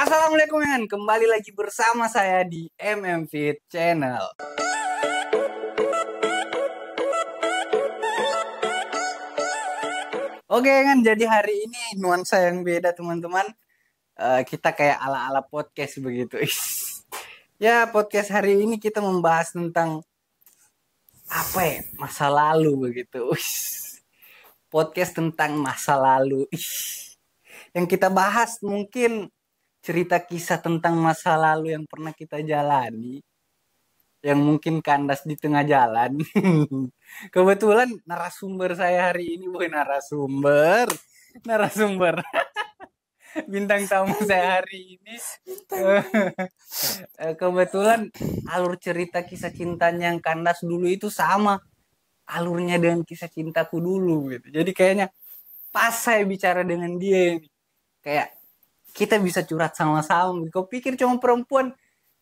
Assalamualaikum men, kembali lagi bersama saya di MM Fit Channel. Oke kan, jadi hari ini nuansa yang beda teman-teman. Kita kayak ala-ala podcast begitu. Ya, podcast hari ini kita membahas tentang apa ya, masa lalu begitu. Podcast tentang masa lalu. Yang kita bahas mungkin cerita kisah tentang masa lalu yang pernah kita jalani, yang mungkin kandas di tengah jalan. Kebetulan narasumber saya hari ini bukan narasumber bintang tamu saya hari ini. Kebetulan alur cerita kisah cintanya yang kandas dulu itu sama alurnya dengan kisah cintaku dulu gitu. Jadi kayaknya pas saya bicara dengan dia ini, kayak kita bisa curhat sama-sama. Kau pikir cuma perempuan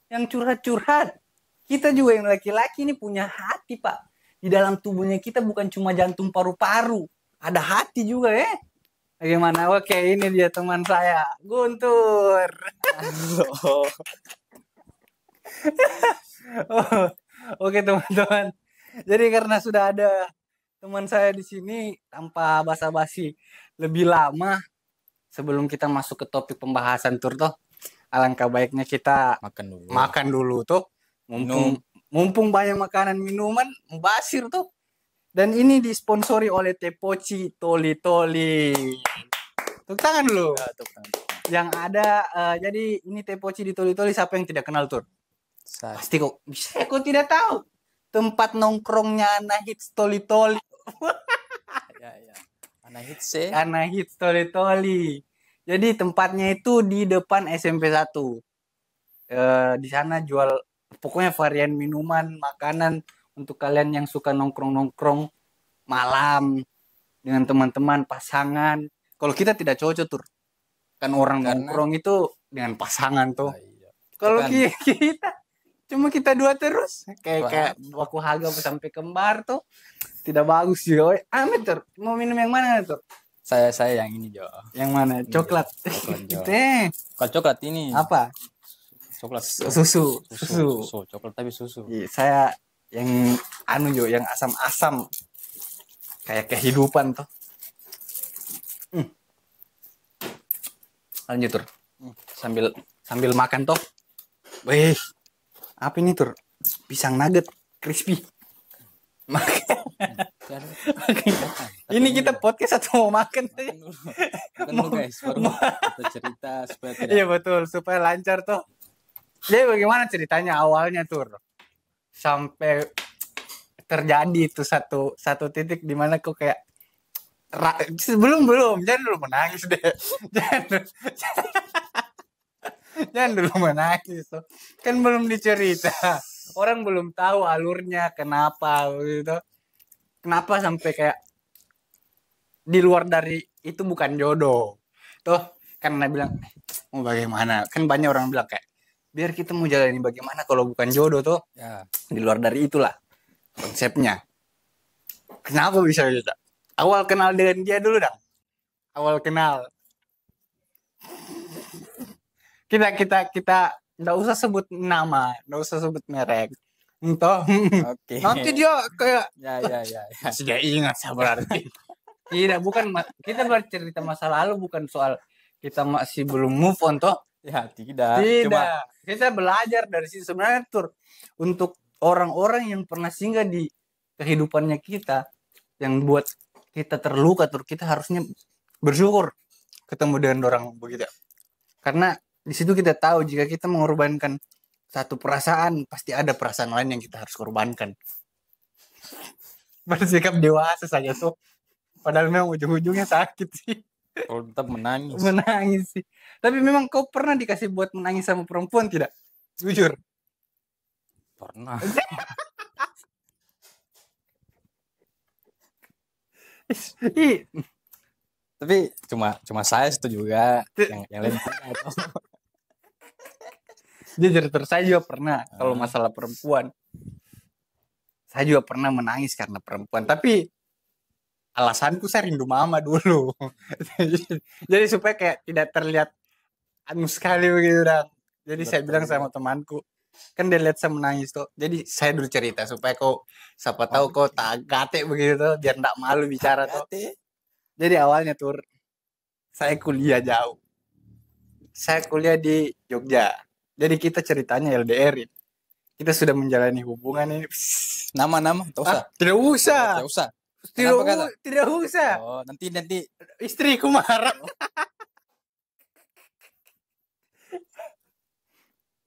yang curhat-curhat? Kita juga yang laki-laki ini punya hati, Pak. Di dalam tubuhnya kita bukan cuma jantung paru-paru. Ada hati juga ya. Bagaimana? Oke, ini dia teman saya, Guntur. Halo. Oke teman-teman. Jadi karena sudah ada teman saya di sini, tanpa basa-basi lebih lama, sebelum kita masuk ke topik pembahasan tur toh, alangkah baiknya kita makan dulu tuh. Mumpung banyak makanan minuman mubasir tuh. Dan ini disponsori oleh Tepoci Toli. Tepuk tangan dulu. Yang ada jadi ini Tepoci di Toli. Siapa yang tidak kenal tur? Pasti kok bisa kok tidak tahu. Tempat nongkrongnya anak hits Toli. Ya. Anak hits Toli. Jadi tempatnya itu di depan SMP 1. Di sana jual pokoknya varian minuman, makanan untuk kalian yang suka nongkrong-nongkrong malam dengan teman-teman, pasangan. Kalau kita tidak cocok tur. Kan orang nongkrong itu dengan pasangan tuh. Iya. Kalau kita cuma kita dua terus kayak baku haga sampai kembar tuh tidak bagus juga. Amit tur, mau minum yang mana tur? Saya yang ini Jo. Yang mana? Coklat. Kalau coklat ini apa? Coklat Susu. Coklat tapi susu. Iya, saya yang Jo, yang asam-asam. Kayak kehidupan tuh. Lanjut tur. Sambil makan toh. Wih. Apa ini tur? Pisang nugget crispy. Ini kita podcast atau mau makan? Makan dulu guys, baru kita cerita supaya tidak. Iya betul, supaya lancar tuh. Jadi bagaimana ceritanya awalnya tur? Sampai terjadi itu satu titik di mana kok kayak belum jangan dulu menangis deh. Jangan dulu menangis tuh. Kan belum dicerita. Orang belum tahu alurnya kenapa gitu. Kenapa sampai kayak di luar dari itu bukan jodoh. Tuh karena bilang mau bagaimana? Kan banyak orang bilang kayak biar kita mau jalani bagaimana kalau bukan jodoh tuh. Ya. Di luar dari itulah konsepnya. Kenapa bisa gitu? Awal kenal dengan dia dulu dah. Awal kenal. Kita nggak usah sebut nama, nggak usah sebut merek. Entah. Oke. Nanti dia kayak Ya. sudah ingat berarti. Tidak, bukan kita bercerita masa lalu bukan soal kita masih belum move on toh. Ya, tidak. Cuma kita belajar dari sini sebenarnya tur untuk orang-orang yang pernah singgah di kehidupannya kita yang buat kita terluka tur, kita harusnya bersyukur ketemu dengan orang begitu. Karena di situ kita tahu jika kita mengorbankan satu perasaan pasti ada perasaan lain yang kita harus korbankan. Bersikap dewasa saja tuh. Padahal memang ujung-ujungnya sakit sih. Kalau tetap menangis. Menangis sih. Tapi memang kau pernah dikasih buat menangis sama perempuan tidak? Jujur. Pernah. Tapi cuma saya itu juga yang lain tidak. Jujur terus saya juga pernah kalau masalah perempuan. Saya juga pernah menangis karena perempuan, tapi alasanku saya rindu mama dulu. Jadi supaya kayak tidak terlihat anu sekali begitu dah. Jadi saya Betul, bilang sama temanku, kan dia lihat saya menangis tuh. Jadi saya dulu cerita supaya kau siapa tahu kau tak gate begitu tuh, biar ndak malu bicara tuh. Jadi awalnya tuh saya kuliah jauh. Saya kuliah di Jogja. Jadi kita ceritanya LDR ini. Kita sudah menjalani hubungan ini. Nama tak usah. Tidak usah. Tidak usah. Tidak, Kenapa kata? tidak usah. Oh, nanti Istriku marah.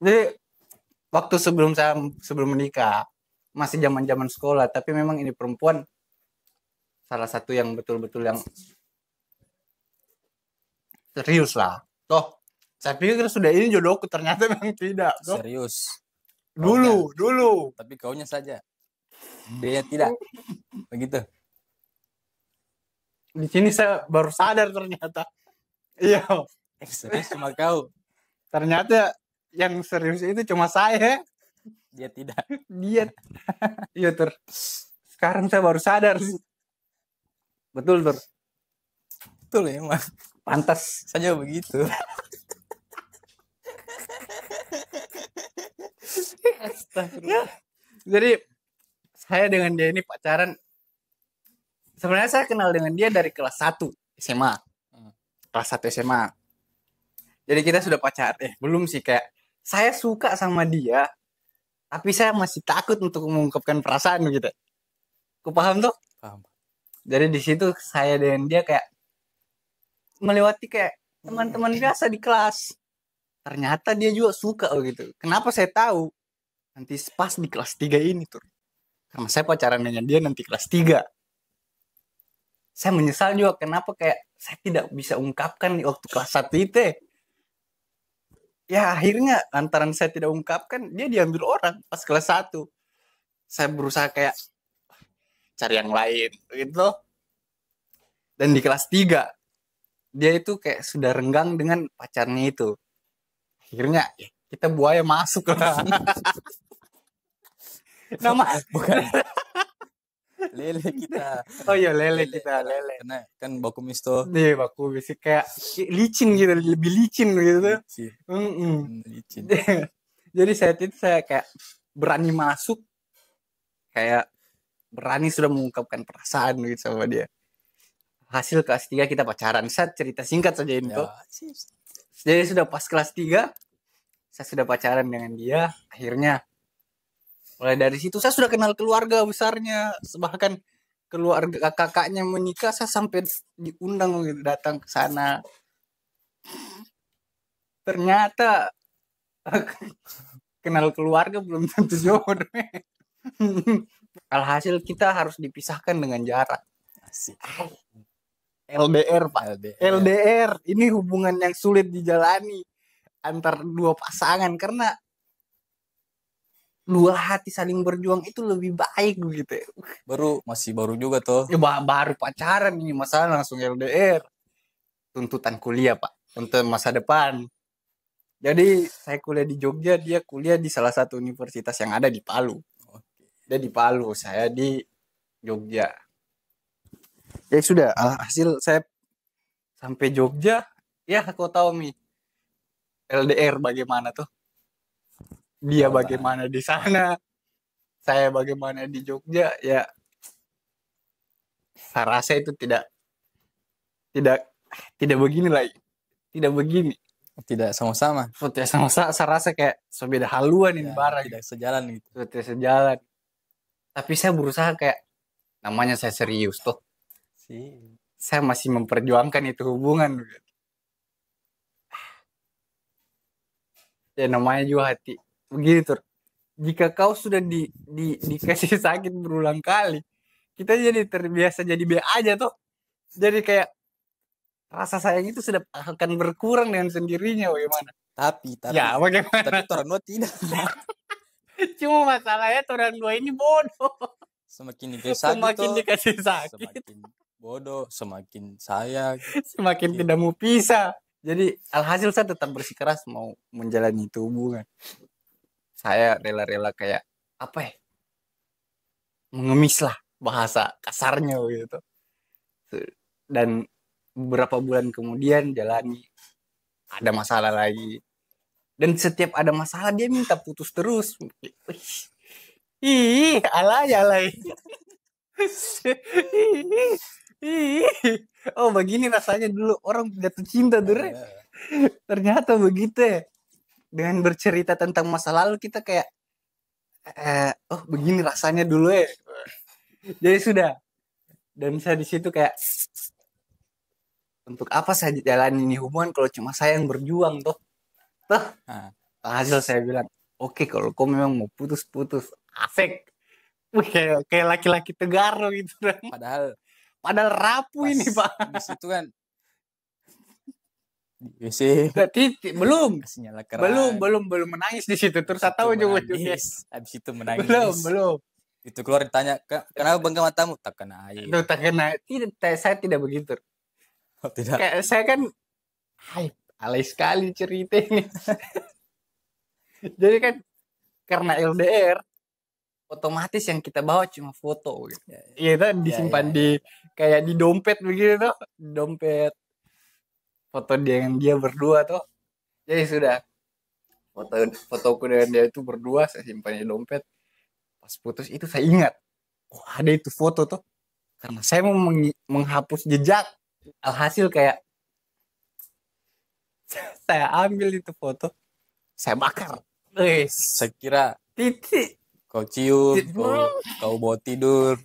Jadi waktu sebelum menikah masih zaman sekolah, tapi memang ini perempuan salah satu yang betul-betul yang serius lah. Toh, saya pikir sudah ini jodohku, ternyata memang tidak. Toh. serius. Dulu. Tapi kaunya saja. Dia tidak. Begitu. Di sini saya baru sadar ternyata. Iya. Serius cuma kau. Ternyata yang serius itu cuma saya. Dia tidak. Dia. Iya sekarang saya baru sadar. Betul Betul ya emang. Pantas Saja begitu. Jadi saya dengan dia ini pacaran. Sebenarnya saya kenal dengan dia dari kelas 1 SMA. Kelas 1 SMA. Jadi kita sudah pacaran. Belum sih, kayak saya suka sama dia, tapi saya masih takut untuk mengungkapkan perasaan gitu. Kau paham tuh? Paham. Jadi di situ saya dan dia kayak melewati kayak teman-teman biasa di kelas. Ternyata dia juga suka gitu. Kenapa saya tahu? Nanti pas di kelas 3 ini tuh. Karena saya pacaran dengan dia nanti kelas 3. Saya menyesal juga kenapa kayak saya tidak bisa ungkapkan di waktu kelas 1 itu. Ya akhirnya lantaran saya tidak ungkapkan, dia diambil orang pas kelas 1. Saya berusaha kayak cari yang lain gitu. Dan di kelas 3 dia itu kayak sudah renggang dengan pacarnya itu. Akhirnya kita buaya masuk lah. Nama bukan lele kita. Oh iya lele kita. Karena kan baku misto. Iya baku bisa kayak licin gitu, lebih licin gitu. Licin. Jadi saat itu saya kayak berani masuk, kayak berani sudah mengungkapkan perasaan gitu sama dia. Hasil kelas 3 kita pacaran. Saya cerita singkat saja ini tuh. Jadi sudah pas kelas 3 saya sudah pacaran dengan dia. Akhirnya mulai dari situ saya sudah kenal keluarga besarnya. Bahkan keluarga kakaknya menikah, saya sampai diundang gitu, datang ke sana. Ternyata kenal keluarga belum tentu jodoh. Alhasil kita harus dipisahkan dengan jarak. Asik. LDR Pak. LDR. Ini hubungan yang sulit dijalani antar dua pasangan karena dua hati saling berjuang itu lebih baik gitu. Masih baru juga tuh. Ya, baru pacaran ini, masalah langsung LDR. Tuntutan kuliah Pak, untuk masa depan. Jadi saya kuliah di Jogja, dia kuliah di salah satu universitas yang ada di Palu. Dia di Palu, saya di Jogja. Ya sudah, hasil saya sampai Jogja, ya kau tahu Mi, LDR bagaimana tuh? Dia bagaimana di sana, saya bagaimana di Jogja, ya saya rasa itu tidak begini lagi, tidak begini. Tidak sama-sama. Tidak sama-sama, saya rasa kayak beda haluan ini barang. Tidak sejalan gitu. Tidak sejalan. Tapi saya berusaha kayak, namanya saya serius tuh. Saya masih memperjuangkan itu hubungan. Ya namanya juga hati. Begitu. Jika kau sudah dikasih sakit berulang kali, kita jadi terbiasa jadi B aja tuh. Jadi kayak rasa sayang itu sudah akan berkurang dengan sendirinya. Bagaimana? Tapi ya bagaimana? Tapi orang dua tidak. Cuma masalahnya orang dua ini bodoh. Semakin dikasih sakit, semakin bodoh, semakin sayang, semakin tidak mau pisah. Jadi alhasil saya tetap bersikeras mau menjalani itu hubungan. Saya rela-rela kayak apa ya? Mengemis lah bahasa kasarnya gitu. Dan beberapa bulan kemudian jalani. ada masalah lagi. Dan setiap ada masalah dia minta putus terus. Ih, alay. Ih. Oh, begini rasanya dulu orang jatuh cinta tuh. Ternyata begitu ya. Dengan bercerita tentang masa lalu kita kayak oh begini rasanya dulu ya. Jadi sudah. Dan saya di situ kayak untuk apa saya jalan ini hubungan kalau cuma saya yang berjuang toh. Toh. Hasil saya bilang, oke, kalau kau memang mau putus. Asik. Wih, kayak laki-laki Tegaro gitu kan. Padahal rapuh ini, Pak. Di situ kan sih belum belum menangis di situ terus tahu juga habis itu menangis belum itu keluar ditanya kenapa bangga matamu tak kena air itu tak kena tidak saya tidak begitu tidak kayak saya kan alay sekali cerita ini jadi kan karena LDR otomatis yang kita bawa cuma foto gitu. Iya kan disimpan di kayak di dompet begitu tuh dompet foto dia berdua tuh jadi sudah fotoku dengan dia itu berdua saya simpan di dompet pas putus itu saya ingat ada itu foto tuh karena saya mau menghapus jejak alhasil kayak saya ambil itu foto saya bakar saya kira titik kau cium kau bawa tidur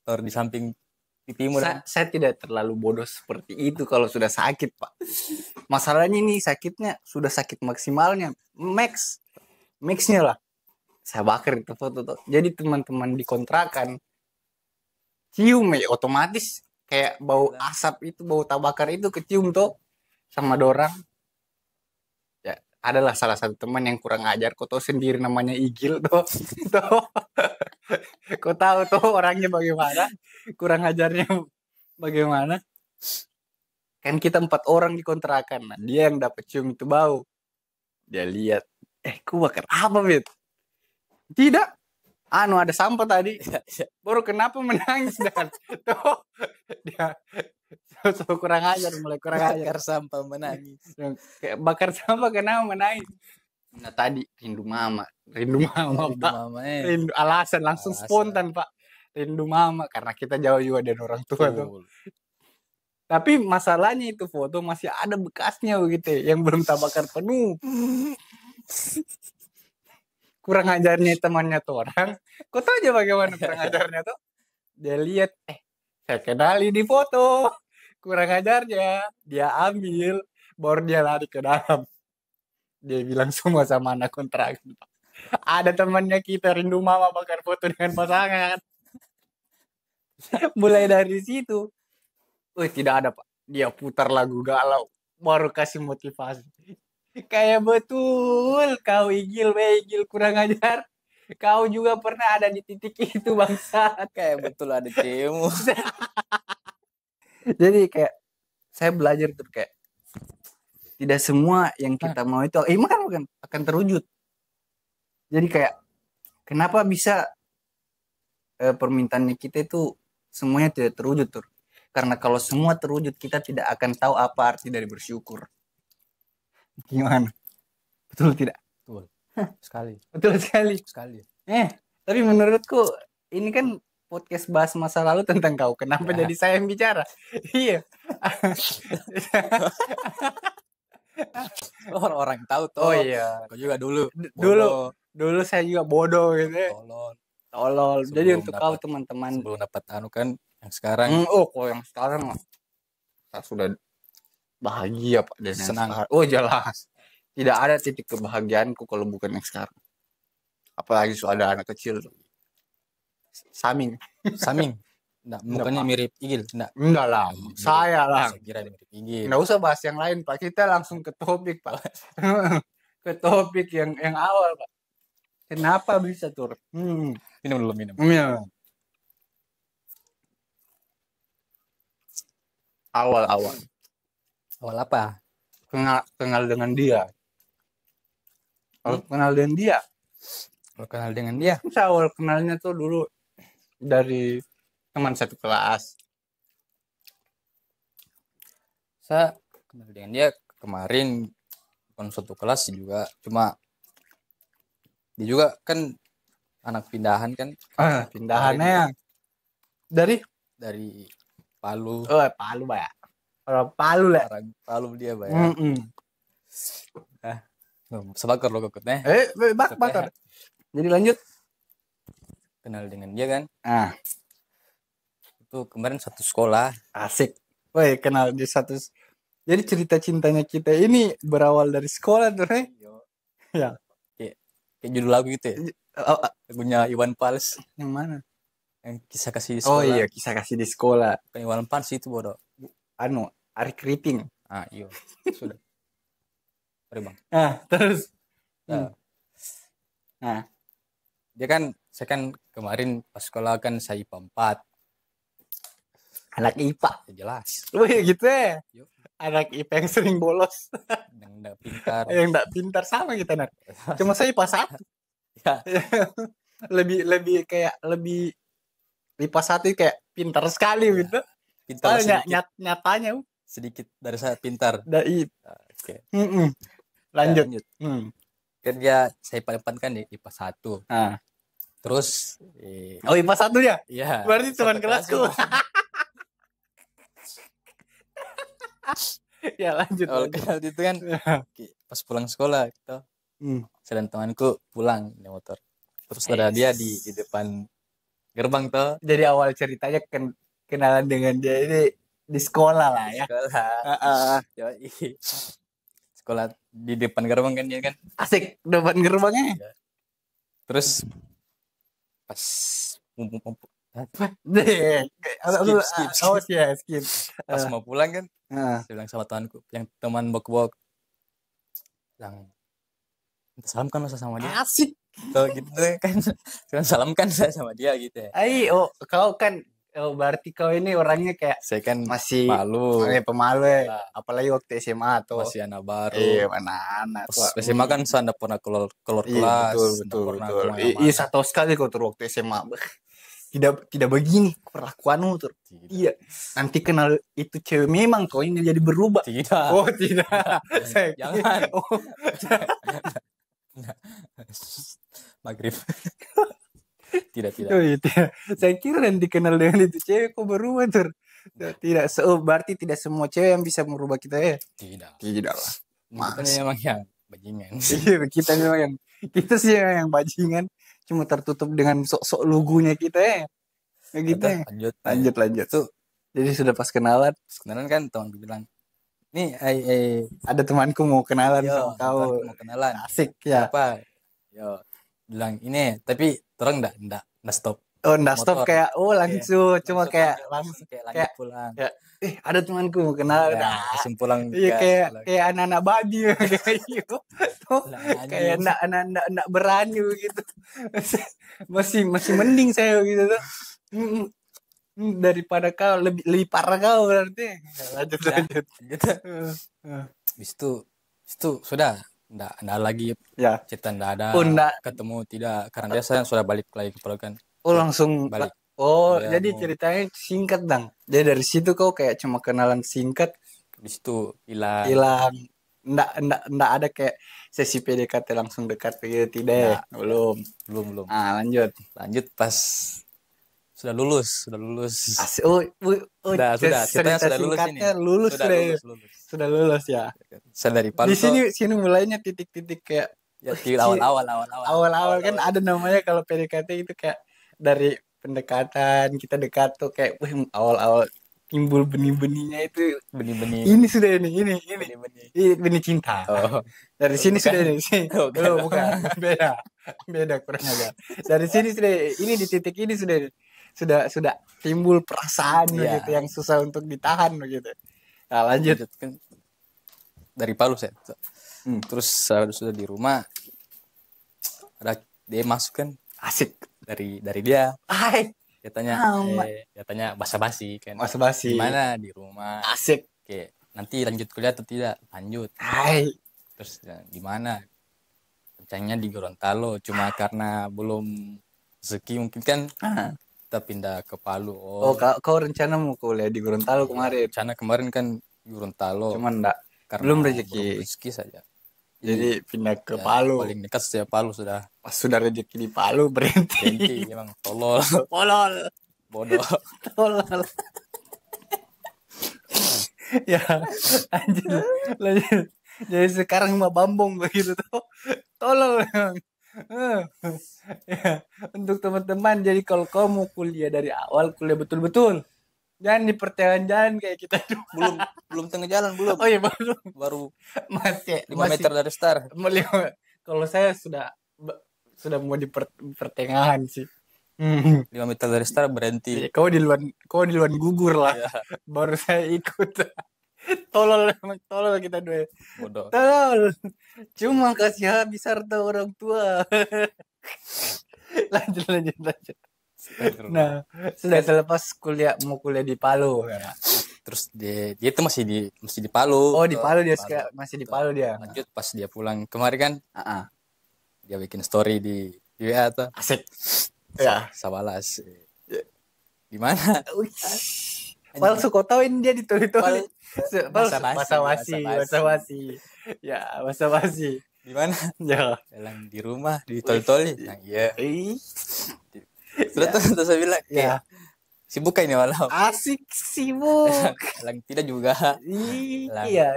taruh di samping pipimu. Saya tidak terlalu bodoh seperti itu kalau sudah sakit, Pak. Masalahnya ini sakitnya sudah sakit maksimalnya. Maxnya lah. Saya bakar itu foto tuh. Jadi teman-teman di kontrakan cium ya otomatis kayak bau asap itu, bau tabakar itu kecium tuh sama dorang. Ya, adalah salah satu teman yang kurang ajar. Kau tahu sendiri namanya Igil tuh. Kau tahu tuh orangnya bagaimana? Kurang ajarnya bagaimana? Kan kita 4 orang di kontrakan. Nah, dia yang dapat cium itu bau. Dia lihat, ku bakar apa, Bet? Tidak. Ada sampah tadi. Baru kenapa menangis dan tuh dia kurang ajar, mulai kurang ajar. Bakar sampah menangis. Bakar sampah kenapa menangis? Nah tadi rindu mama Pak. Rindu alasan langsung spontan Pak. Rindu mama karena kita jauh juga dari orang tua tuh. Tapi masalahnya itu foto masih ada bekasnya begitu yang belum terbakar penuh. Kurang ajarnya temannya tuh orang. Kau tahu aja bagaimana kurang ajarnya tuh? Dia lihat, saya kenali di foto. Kurang ajarnya, dia ambil, baru dia lari ke dalam. Dia bilang semua sama anak kontrakan. Ada temannya kita rindu mama bakar foto dengan pasangan. Mulai dari situ. Tidak ada Pak. Dia putar lagu galau. Baru kasih motivasi. Kayak betul kau Igil kurang ajar. Kau juga pernah ada di titik itu bangsa. Kayak betul ada cemu. Jadi kayak saya belajar tuh kayak tidak semua yang kita mau itu akan terwujud. Jadi kayak kenapa bisa permintaannya kita itu semuanya tidak terwujud tuh? Karena kalau semua terwujud kita tidak akan tahu apa arti dari bersyukur. Gimana? Betul tidak? Betul. Sekali. Betul sekali. Tapi menurutku ini kan podcast bahas masa lalu tentang kau. Kenapa jadi saya yang bicara? Iya. Orang tahu tuh. Oh iya. Kau juga dulu. Dulu saya juga bodoh gitu. Tolol. Jadi untuk kau teman-teman sebelum dapat kan yang sekarang. Kok yang sekarang saya sudah bahagia Pak dan senang. Jelas. Tidak ada titik kebahagiaanku kalau bukan yang sekarang. Apalagi sudah ada anak kecil. Saming. Enggak, mukanya mirip Igil, enggak. Enggak lah. Saya lah. Saya kira mirip Igil. Enggak usah bahas yang lain, Pak. Kita langsung ke topik, Pak. Ke topik yang awal, Pak. Kenapa bisa tur? Minum dulu. Iya. Awal apa? Kenal dengan dia. Kalau kenal dengan dia. Saya awal kenalnya tuh dulu dari teman satu kelas. Saya kenal dengan dia kemarin bukan satu kelas juga, cuma dia juga kan anak pindahan kan. Kemarin Pindahannya dari dari Palu, Palu Pak. Orang Palu lah. orang Palu dia ya. Sebakar lo kokotnya. Bakar. Jadi lanjut. Kenal dengan dia kan. Itu kemarin satu sekolah. Asik. Woi, kenal di satu. Jadi cerita cintanya kita ini berawal dari sekolah tuh, ya. Kayak judul lagu gitu ya. Lagunya Iwan Fals. Yang mana? Yang kisah kasih di sekolah. Oh iya, kisah kasih di sekolah. Bukan Iwan Fals itu bodoh. Ari Keriting. Iya. Sudah. Mari Bang. Terus. Dia kan, saya kan kemarin pas sekolah kan saya IPA 4. Anak IPA. Ya jelas. Wih gitu ya. Yuk. Anak IPA yang sering bolos. Yang enggak pintar. Yang enggak pintar sama kita, Nak. Cuma saya IPA 1. Ya. lebih kayak lebih IPA 1 kayak pintar sekali gitu. Pintar nyatanya sedikit dari saya pintar. Oke. Lanjut. Kan dia saya IPA 4 kan di IPA 1. Terus IPA 1 ya? Iya. Berarti teman kelasku. Ya lanjut. Kalau itu kan pas pulang sekolah gitu. Saya dan temanku pulang naik motor. Terus ada dia di depan gerbang tuh. Jadi awal ceritanya kenalan dengan dia ini di sekolah lah ya. Sekolah. Sekolah di depan gerbang kan dia kan. Asik depan gerbangnya. Ya. Terus pas skip. Pas mau pulang kan. Saya bilang sama temanku yang teman bok-bok. Bilang salam kan sama dia. Asik. Tuh gitu kan. Salam kan saya sama dia gitu ya. Kau kan berarti kau ini orangnya kayak saya kan masih malu. Pemalu ya. Apalagi waktu SMA tuh. Masih anak baru. Anak-anak. SMA kan saya enggak pernah keluar kelas. Betul. Satu sekali kau tuh waktu SMA. Tidak begini perlakuanmu tuh. Iya. Nanti kenal itu cewek memang kau ini jadi berubah. Tidak. Oh, tidak. Jangan. Maghrib. Tidak. Saya kira nanti kenal dengan itu cewek kok berubah tuh. Tidak. Berarti tidak semua cewek yang bisa merubah kita ya? Tidak lah. Kita memang yang bajingan. Iya, kita sih yang bajingan. Cuma tertutup dengan sok-sok lugunya kita ya. Gitu ya. Lanjut. Tuh. Jadi sudah pas kenalan kan temanku bilang, nih ada temanku mau kenalan sama kau. Mau kenalan. Asik ya. Apa? Yo bilang ini, tapi terang enggak stop. Enggak stop kayak langsung cuma langsung kayak pulang. Ya, ada temanku mau kenalan. Langsung pulang. Iya kayak anak-anak babi kayak gitu. Kayak enggak berani gitu. masih mending saya gitu tuh. Daripada kau lebih parah kau berarti. Lanjut. Habis itu sudah enggak lagi ya. Cerita enggak ada. Ketemu tidak karena dia saya sudah balik lagi ke Pulau kan. Langsung balik. Jadi ceritanya singkat dong. Jadi dari situ kau kayak cuma kenalan singkat. Habis itu hilang. Enggak ada kayak sesi PDKT langsung dekat gitu tidak. Belum. Lanjut pas sudah lulus. Sudah. Kita sudah lulus ini. Sudah lulus ya. Saya dari Palu. Di sini mulainya titik-titik kayak di awal kan ada namanya kalau PDKT itu kayak dari pendekatan kita dekat tuh kayak awal-awal timbul benih-benihnya itu benih-benih. Ini sudah ini benih cinta. Dari sini sudah ini. Bukan. Beda kurang aja. Dari sini sudah ini di titik ini sudah timbul perasaan gitu yang susah untuk ditahan begitu. Nah, lanjut kan dari Palu saya. Terus sudah di rumah ada dia masuk kan. Asik dari dia. Dia tanya basa-basi kan. Basa-basi. Gimana di rumah? Asik. Oke, nanti lanjut kuliah atau tidak? Lanjut. Terus gimana? Rencananya di Gorontalo, cuma karena belum rezeki mungkin kan. Kita pindah ke Palu. Kau rencana mau kuliah di Gorontalo kemarin? Rencana kemarin kan Gorontalo. Cuman belum rezeki saja. Jadi pindah ke Ya, Palu. paling dekat setiap Palu sudah. Pas sudah rezeki di Palu berhenti. Emang tolol. Tolol. Bodoh. Tolol. Ya, lanjut. Jadi sekarang mah Bambong begitu tuh. Tolol memang. Ya, untuk teman-teman, jadi kalau kau mau kuliah dari awal, kuliah betul-betul. Jangan di pertengahan jalan kayak kita dulu. belum tengah jalan belum. Oh iya, baru masih 5 meter dari start. Kalau saya sudah mau di pertengahan sih. 5 meter dari start berhenti. Kau di luar gugur lah. Ya. Baru saya ikut. Tolol kita dua. Bodoh. Tolol. Cuma kasih habis harta orang tua. lanjut. Nah, sudah selepas mau kuliah di Palu. Ya. Terus dia itu masih di Palu. Oh, di Palu dia masih di Palu dia. Lanjut pas dia pulang kemarin kan. Dia bikin story di WA tuh. Asik. Ya. Sabalas. Di mana? Palsu, kau tahu ini dia ditoli-toli. Basa-basi. Ya, basa-basi. Di mana? Ya. Jalan di rumah ditoli-toli. Nah, iya. Terus saya bilang, ya. Sibuk ini malam. Asik sibuk. Lang tidak juga. Iya.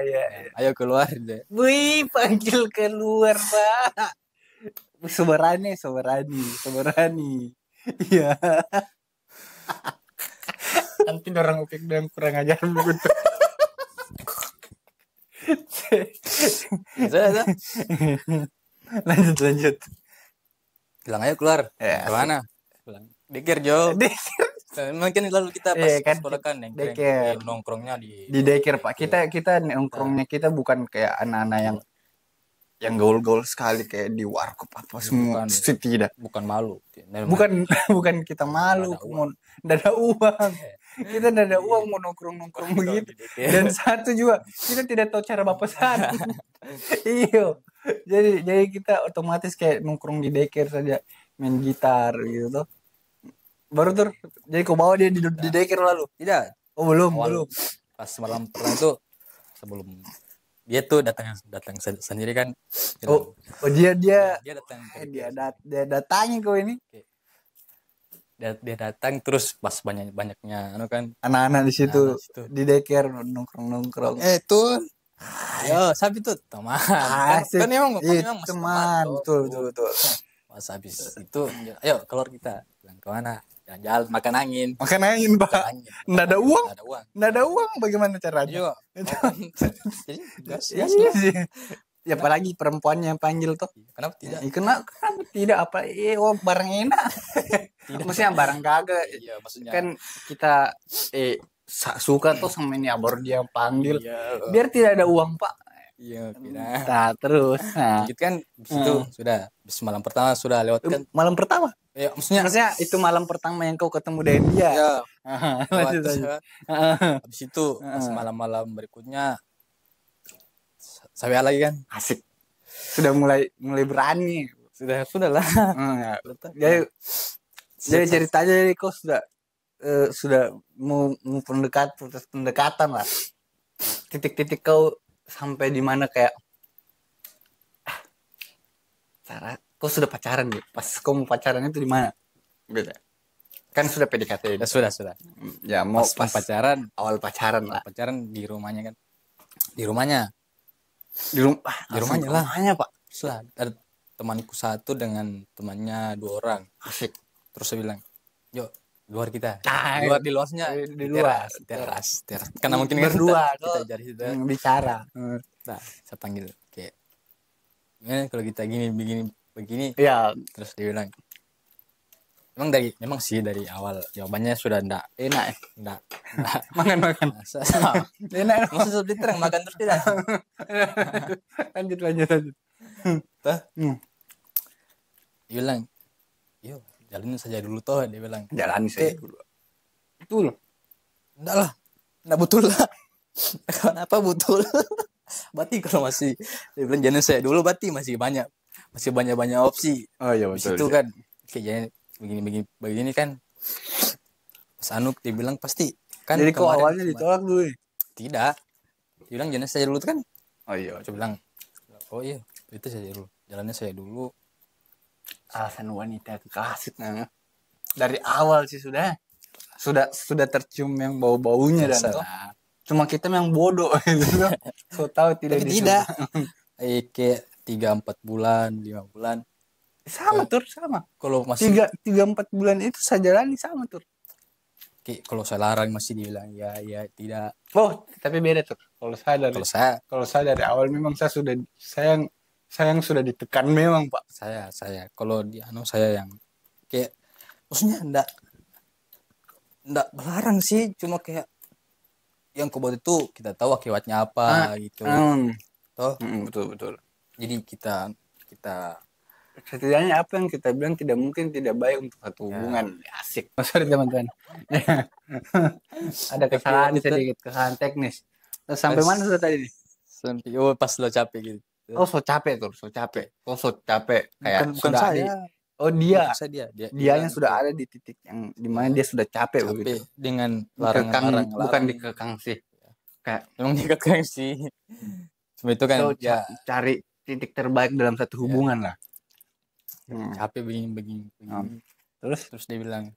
Ayo keluar deh. Wih, panggil keluar, Pak. Soberani. Iya. Nanti orang Upik yang kurang ajar begitu. Lanjut. Bilang ayo keluar. Ya, kemana? Bilang Deker Jo. Mungkin lalu kita pas sekolah kan nongkrongnya di Deker, Pak. Kita nongkrongnya kita bukan kayak anak-anak yang gaul-gaul sekali kayak di warkop apa semua. Tidak. Bukan malu. Bukan kita malu. Nggak ada uang. Kita nggak ada uang mau nongkrong begitu. Dan satu juga, kita tidak tahu cara bapesan. Iyo. Jadi kita otomatis kayak nongkrong di Deker saja, main gitar gitu tuh. Baru tuh, jadi kau bawa dia di Deker lalu? Tidak. Oh belum. Pas malam pertama itu sebelum dia tuh datang sendiri kan. Oh dia datang. Dia datangi kau ini. Dia datang terus pas banyaknya kan anak-anak di situ di Deker nongkrong. Tuh. Ayo, sabi tuh teman. Kan emang teman. Betul. Pas habis itu, ayo keluar kita. Bilang kemana? Jalan makan angin, Pak. Nggak ada uang. Bagaimana caranya? Jadi gas. Ya apalagi perempuannya yang panggil tuh. Kenapa tidak? Kenapa tidak? Apa? Barang enak. Maksudnya barang kagak. Iya, maksudnya. Kan kita suka tuh sama ini, baru dia panggil. Biar tidak ada uang, Pak. Iya, nah terus. Gitu kan, itu sudah. Malam pertama sudah lewat kan. Malam pertama? Ya, maksudnya itu malam pertama yang kau ketemu dengan dia. Ya. Habis itu pas malam-malam berikutnya saya lagi kan. Asik. Sudah mulai berani. Sudah lah. Jadi ceritanya kau sudah mau pendekatan lah. Titik-titik kau sampai di mana kayak kau sudah pacaran gitu. Pas kau mau pacaran itu di mana? Gitu. Kan sudah PDKT. Sudah. Ya mau pas pacaran, awal pacaran lah. Pacaran di rumahnya kan. Di rumahnya lah. Rumahnya, Pak. Sudah ada temanku satu dengan temannya 2 orang. Asik. Terus saya bilang, "Yuk, luar kita." Di luarnya di luar. Teras. Karena mungkin berdua kita jadi situ bicara. Nah, saya panggil kayak kalau kita begini. Iya. Terus dia bilang, memang sih dari awal jawabannya sudah enggak enak. Enggak. Makan. Enak. Maksud seperti terang makan terus tidak. Lanjut. Dia bilang, "Yuk, jalanin saja dulu toh." Dia bilang. Jalani saja dulu. Betul. Enggak lah. Enggak betul lah. Kenapa betul? Berarti kalau masih dia bilang jalanin saya dulu, berarti masih banyak opsi. Oh iya betul. Itu kan kayak begini kan. Pas dia bilang pasti kan. Jadi kok awalnya ditolak dulu? Tidak. Dia bilang jalanin saya dulu kan. Oh iya. Saya bilang, oh iya. Itu saya dulu. Jalannya saya dulu. Alasan wanita itu klasik nah. Dari awal sih sudah tercium yang bau-baunya dan tuh. Cuma kita yang bodoh gitu. So tahu tidak. Tapi tidak. Kayak 3-4 bulan, 5 bulan. Sama tur, sama. Kalau masih 3-4 bulan itu saya jalani sama tur. Kalau saya larang masih dibilang ya tidak. Oh, tapi beda tuh. Kalau saya dari awal memang saya yang sudah ditekan memang, Pak. Saya kalau di saya yang kayak maksudnya enggak melarang sih, cuma kayak yang kau buat itu kita tahu akibatnya apa gitu. Toh? Betul. Jadi kita setidaknya apa yang kita bilang tidak mungkin tidak baik untuk satu hubungan. Asik. Sorry teman-teman. Ada kesalahan sedikit, kesalahan teknis. Terus sampai mana sudah tadi nih? Sampai pas lo capek gitu. Oh, so capek. Oh, so capek. Kayak bukan saya. Dia yang gitu. sudah ada di titik yang dimana dia sudah capek begitu. Dengan larang-larang. Bukan dikekang sih. Kayak memang dikekang sih. Cuma itu kan cari titik terbaik dalam satu hubungan lah. Capek begini. Terus dia bilang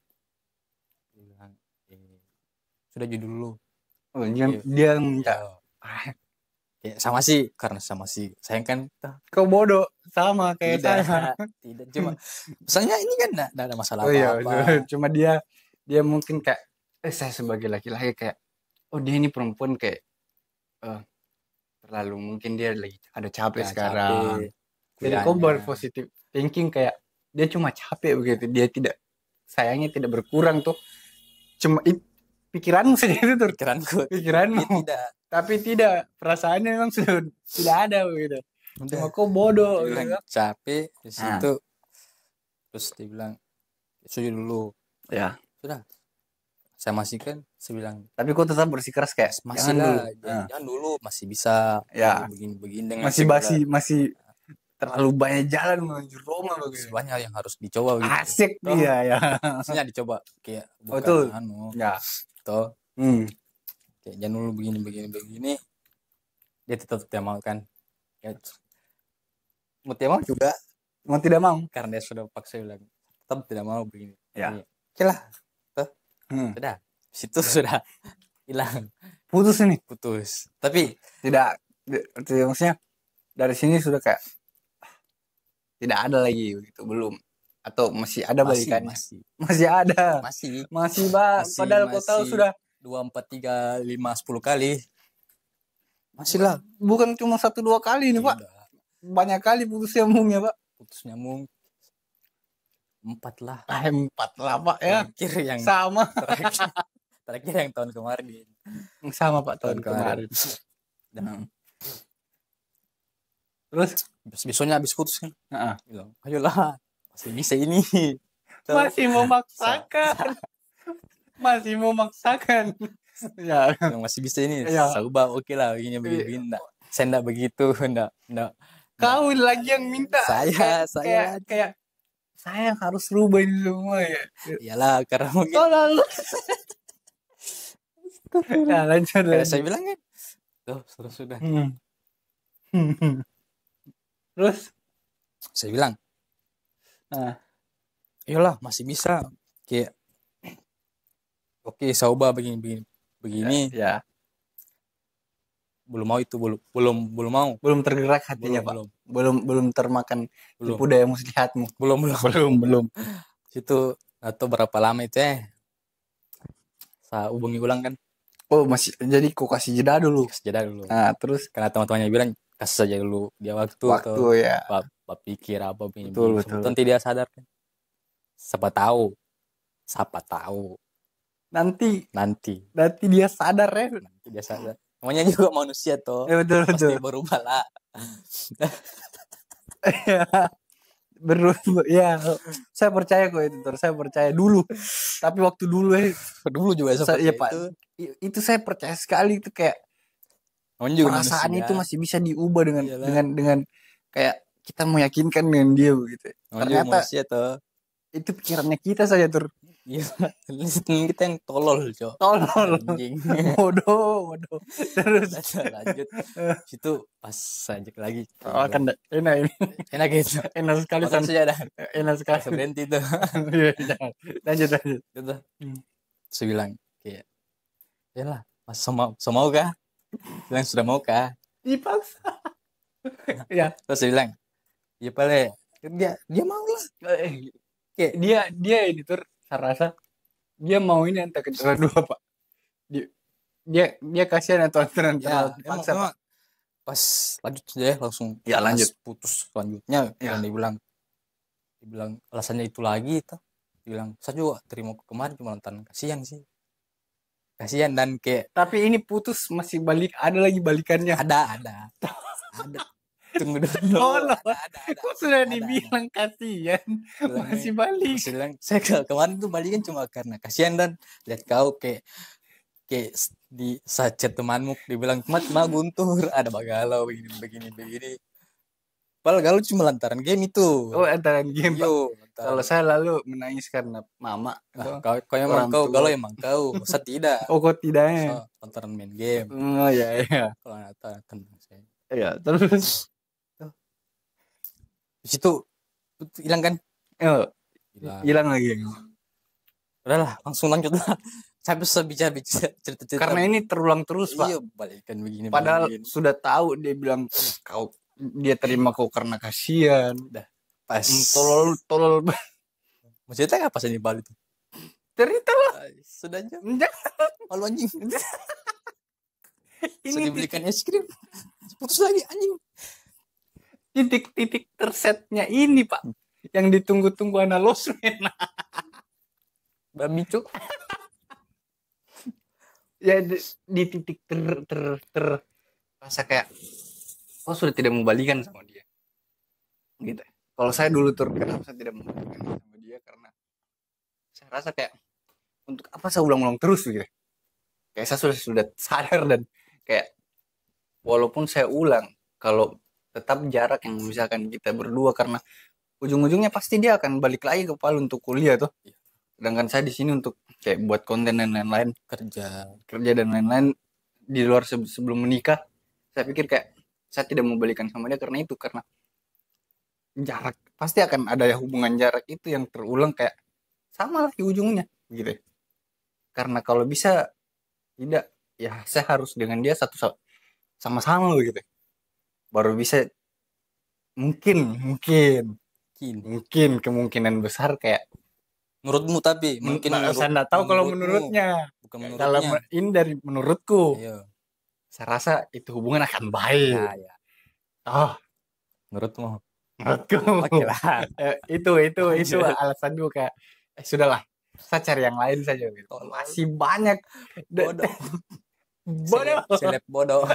sudah jujur dulu. Oh, dia minta. Ya, sama sih, karena sama sih sayang kan. Kau bodoh sama kayak saya. Tidak, cuma misalnya ini kan enggak ada masalah apa-apa. Cuma dia mungkin kayak saya sebagai laki-laki kayak dia ini perempuan kayak terlalu mungkin dia lagi ada capek sekarang. Jadi kau berpositif thinking kayak dia cuma capek begitu, dia tidak sayangnya tidak berkurang tuh, cuma pikiranmu saja itu tuh. Pikiranmu tidak, tapi tidak, perasaannya memang sudah tidak ada begitu. Cuma kau bodoh gitu. Capek di situ. Terus dia bilang sujud dulu. Ya sudah, saya masih kan, saya bilang tapi kau tetap bersikeras kayak masih jangan dulu masih bisa ya begini dengan masih terlalu banyak jalan menuju Roma begitu. Banyak yang harus dicoba begitu. Asik dia ya. Maksudnya dicoba kayak bukan ya. Toh. Kayak jangan dulu begini. Dia tetap tidak mau kan. Ya, mau tidak mau juga. Mau tidak mau. Karena dia sudah paksa bilang tetap tidak mau begini. Ya. Oke lah. Toh. Sudah. Situ sudah hilang. Putus. Tapi tidak maksudnya dari sini sudah kayak tidak ada lagi begitu, belum, atau masih ada balikannya? Masih ada. Masih padahal kau tahu sudah 2, 4, 3, 5, 10 kali. Masih lah. Bukan cuma 1-2 kali ini, Pak. Banyak kali putus nyambungnya, Pak. Putus nyambung 4 lah. 4 lah, Pak ya. Terakhir yang sama. Terakhir yang tahun kemarin. Sama, Pak, tahun kemarin. Terus besoknya habis putus kan, bilang ayolah masih bisa ini. Masih memaksakan. Ya, masih bisa ini. Coba oke lah begini. Saya enggak begitu, enggak. Kau lagi yang minta. Saya kayak saya yang harus rubah ini semua ya. Iyalah, karena mungkin ya, lanjut. Saya bilang kan sudah. Terus saya bilang iyalah masih bisa kayak oke, coba begini ya. Belum mau itu, belum tergerak hatinya, Pak. Belum termakan tipu daya muslihatmu. Belum. Situ atau berapa lama itu saya hubungi ulang kan. Oh, masih, jadi kok kasih jeda dulu. Nah, terus karena teman-temannya bilang kasih saja dulu dia waktu ya. Pak pikir apa begini. Betul. Nanti dia sadar kan. Siapa tahu. Nanti dia sadar ya. Nanti dia sadar. Namanya juga manusia toh. Ya, betul. Pasti berubah lah. Ya, saya percaya kok itu, saya percaya dulu. Tapi waktu dulu juga seperti Pak. Itu saya percaya sekali itu kayak perasaan itu masih bisa diubah dengan kayak kita meyakinkan dengan dia begitu. Ternyata manusia, toh. Itu pikirannya kita saja Iya, temen kita yang tolol, Cok. Tolol. Anjing. Bodoh. Terus Lanjut. Situ pas sajak lagi. oh, kan enak ini. Enak gitu. Enak sekali Makan saja dah. Enak sekali. Langsung berhenti tuh. Iya, lanjut. Gitu. Saya bilang kayak, ya lah, mas mau kah? Bilang sudah mau kah? Dipaksa. Ya. Terus saya bilang, ya paling dia mau lah. Kayak dia ini tuh saya rasa dia mau ini antara kedua dua Pak. Dia kasihan atau antara Ya, paksa Pak. emang pas lanjut saja langsung Ya, lanjut. putus selanjutnya Ya. dan dibilang alasannya itu lagi itu. Dibilang saya juga terima kemarin cuma nonton kasihan dan kayak Tapi ini putus masih ada lagi balikannya. ada tunggu dulu. Ada. Kok sudah Ada. dibilang kasihan masih balik. Masih bilang saya kemarin tuh balikan cuma karena kasihan dan lihat kau kayak di chat temanmu dibilang mau guntur ada bagalau begini padahal galau cuma lantaran game itu. Oh, antara game Pak. Yo, Kalau saya lalu menangis karena mama. Kau emang kau galau emang kau saya tidak. Oh, kok tidaknya? Lantaran main game. Oh ya. Kalau nggak tenang saya. Ya, terus di situ hilang kan? Hilang lagi. Udahlah, langsung lanjut lah. Saya bisa bicara cerita. Karena ini terulang terus, Pak. Iya, balikan begini. Padahal sudah tahu dia bilang dia terima kau karena kasihan. Dah, pas. Tolol. Mau cerita apa sih di Bali tuh? Cerita lah. Sudah aja. Malu anjing. Sudah dibelikan es krim. Putus lagi anjing. Titik tersetnya ini, Pak. Yang ditunggu-tunggu anak losmen. Babi cuk. Ya di titik ter rasa kayak sudah tidak mau balikan sama dia gitu. Kalau saya dulu kenapa saya tidak mau balikan sama dia karena saya rasa kayak untuk apa saya ulang-ulang terus gitu. Kayak saya sudah sadar dan kayak walaupun saya ulang kalau tetap jarak yang misalkan kita berdua karena ujung-ujungnya pasti dia akan balik lagi ke Palu untuk kuliah tuh. Sedangkan saya di sini untuk kayak buat konten dan lain-lain, kerja dan lain-lain di luar sebelum menikah. Saya pikir kayak saya tidak mau balikan sama dia karena jarak pasti akan ada hubungan jarak itu yang terulang kayak sama lagi ujungnya gitu. Karena kalau bisa tidak ya saya harus dengan dia satu sama-sama gitu. Baru bisa mungkin kemungkinan besar kayak menurutmu tapi mungkin saya nggak tahu kalau menurutnya. Kalau ini dari menurutku. Iya. Saya rasa itu hubungan akan baik. Ya. Menurutku. Oke lah. itu alasan gue kayak sudahlah. Saya cari yang lain saja gitu. Masih banyak bodoh. Seleb bodoh.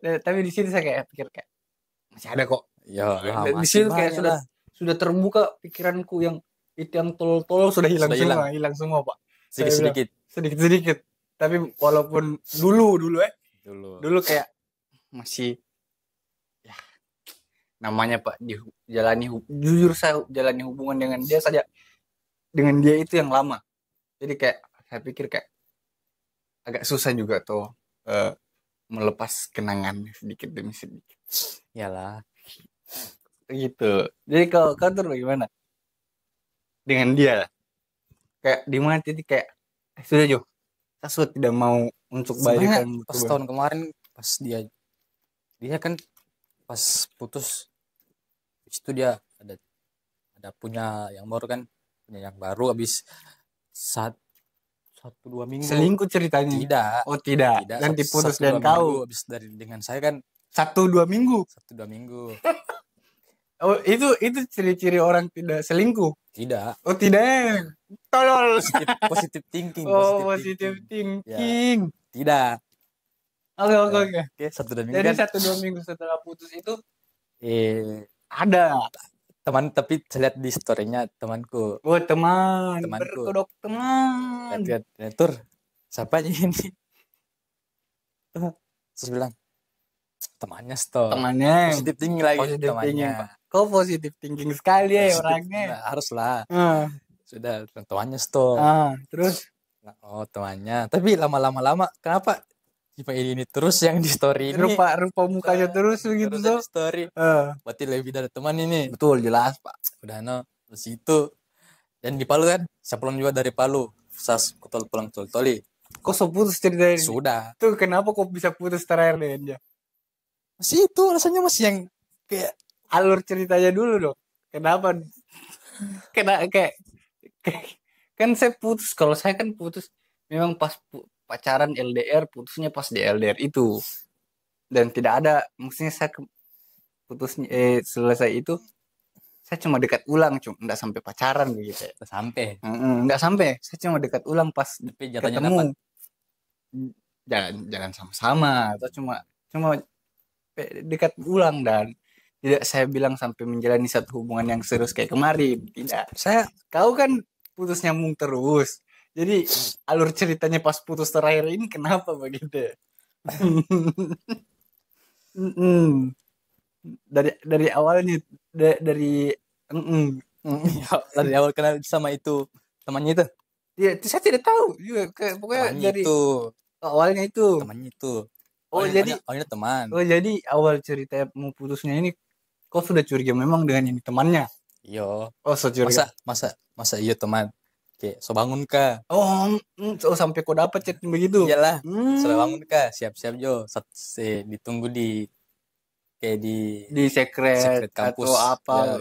Tapi di sini saya kayak pikir kayak masih ada kok. Ya, di sini kayak sudah terbuka pikiranku yang itu yang tolol sudah hilang semua Pak. Sedikit. Tapi walaupun dulu kayak masih ya namanya Pak jujur saya jalani hubungan dengan dia saja dengan dia itu yang lama. Jadi kayak saya pikir kayak agak susah juga tuh melepas kenangan sedikit demi sedikit. Iyalah. Gitu. Jadi kalau kantor bagaimana? Dengan dia kayak di mana titik kayak sudah Jo saya tidak mau untuk balikan pas tahun kemarin pas dia kan pas putus itu dia ada punya yang baru habis 1-2 minggu selingkuh ceritanya. Tidak yang diputus dan kau habis dengan saya kan 1-2 minggu. Oh, itu ciri-ciri orang tidak selingkuh. Tidak. Oh, tidak. Tolol. Positive thinking. Positive thinking. Ya. Tidak. Oke. Oke, 1-2 minggu. Jadi 1-2 minggu setelah putus itu ada teman tapi saya lihat di story-nya temanku. Oh, temanku. Berkedok teman. Lihat tur. Siapa ini? Terus bilang temannya positive thinking lagi temannya. Kau positive thinking sekali ya orangnya. Haruslah. Sudah temannya stop. Terus Oh temannya, tapi lama kenapa tipe ini terus yang di story ini rupa mukanya terus begitu terus tuh. di story. Berarti lebih dari teman ini. Betul, jelas Pak. Udah terus itu. Dan di Palu kan, saya pulang juga dari Palu. Sas pulang tol-toli. Kok so putus ceritanya? Sudah. Tuh kenapa kok bisa putus terakhir dengan dia? Masih itu rasanya masih yang kayak alur ceritanya dulu dong. Kenapa? kayak kan saya putus. Kalau saya kan putus memang pas pacaran LDR, putusnya pas di LDR itu. Dan tidak ada, maksudnya saya putusnya selesai itu saya cuma dekat ulang, cuma enggak sampai pacaran begitu. Enggak sampai. Saya cuma dekat ulang pas ketemu. Jangan sama-sama atau cuma dekat ulang, dan tidak saya bilang sampai menjalani satu hubungan yang serius kayak kemarin. Tidak. Kau kan putus nyambung terus. Jadi alur ceritanya pas putus terakhir ini kenapa begitu? dari awalnya dari awal kenal sama itu temannya itu. Ya, saya tidak tahu juga. Pokoknya temannya dari itu. Awalnya itu. Temannya itu. Jadi awalnya teman. Jadi awal cerita mau putusnya ini kau sudah curiga memang dengan ini temannya. Iya. So curiga. Masa iya teman. Kayak so bangun kah? Sampai kau dapat chat begitu. Iyalah. So bangun kah? Siap-siap Jo. Ditunggu di kayak di secret kampus atau apa.